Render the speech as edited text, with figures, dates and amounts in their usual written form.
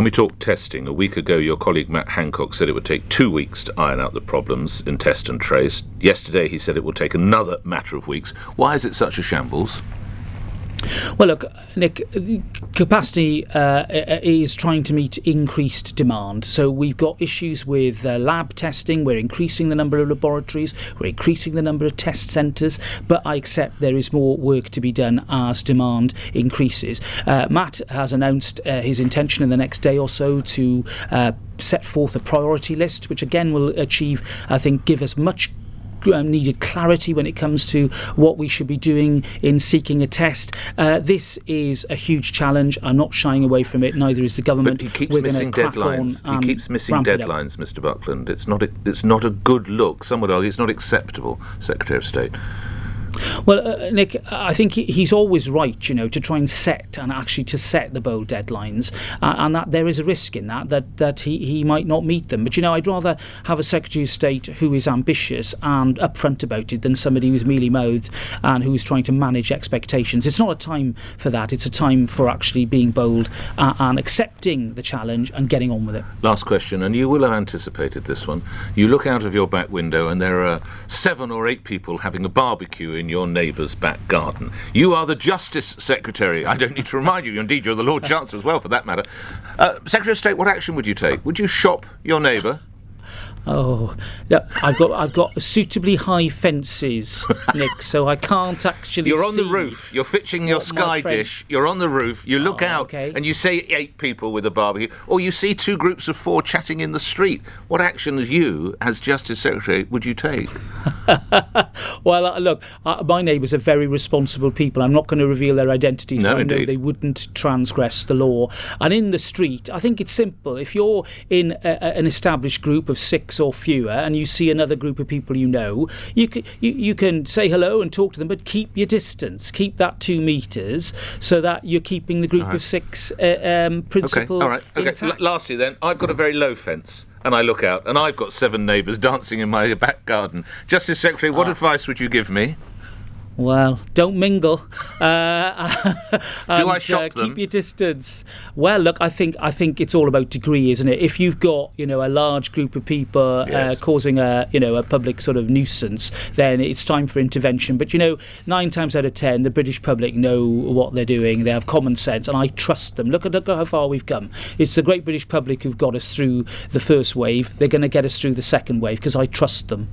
When we talk testing, a week ago your colleague Matt Hancock said it would take 2 weeks to iron out the problems in test and trace. Yesterday he said it will take another matter of weeks. Why is it such a shambles? Well, look, Nick, capacity is trying to meet increased demand. So we've got issues with lab testing. We're increasing the number of laboratories. We're increasing the number of test centres. But I accept there is more work to be done as demand increases. Matt has announced his intention in the next day or so to set forth a priority list, which again will give us much needed clarity when it comes to what we should be doing in seeking a test. This is a huge challenge. I'm not shying away from it. Neither is the government. But he keeps missing deadlines. He keeps missing deadlines, Mr. Buckland. It's not a good look. Some would argue it's not acceptable, Secretary of State. Well, Nick, I think he's always right, to try and set the bold deadlines, and that there is a risk in that he might not meet them. But I'd rather have a Secretary of State who is ambitious and upfront about it than somebody who's mealy-mouthed and who's trying to manage expectations. It's not a time for that. It's a time for actually being bold and accepting the challenge and getting on with it. Last question, and you will have anticipated this one. You look out of your back window and there are 7 or 8 people having a barbecue in your neighbour's back garden. You are the Justice Secretary. I don't need to remind you. Indeed, you're the Lord Chancellor as well, for that matter. Secretary of State, what action would you take? Would you shop your neighbour? Oh, no, I've got suitably high fences, Nick, so I can't actually You're on see the roof. You're fixing your sky dish. You're on the roof. You look out and you see 8 people with a barbecue, or you see 2 groups of 4 chatting in the street. What action you, as Justice Secretary, would you take? Well, look, my neighbours are very responsible people. I'm not going to reveal their identities, but I know they wouldn't transgress the law. And in the street, I think it's simple. If you're in an established group of 6 or fewer and you see another group of people you can say hello and talk to them, but keep your distance. Keep that 2 metres so that you're keeping the group of 6 principle intact. Lastly then, I've got a very low fence and I look out and I've got 7 neighbours dancing in my back garden. Justice Secretary, what advice would you give me? Well, don't mingle. Do I shop them? Keep your distance. Well, look, I think it's all about degree, isn't it? If you've got a large group of people causing a public sort of nuisance, then it's time for intervention. But 9 times out of 10, the British public know what they're doing. They have common sense, and I trust them. Look at how far we've come. It's the great British public who've got us through the first wave. They're going to get us through the second wave because I trust them.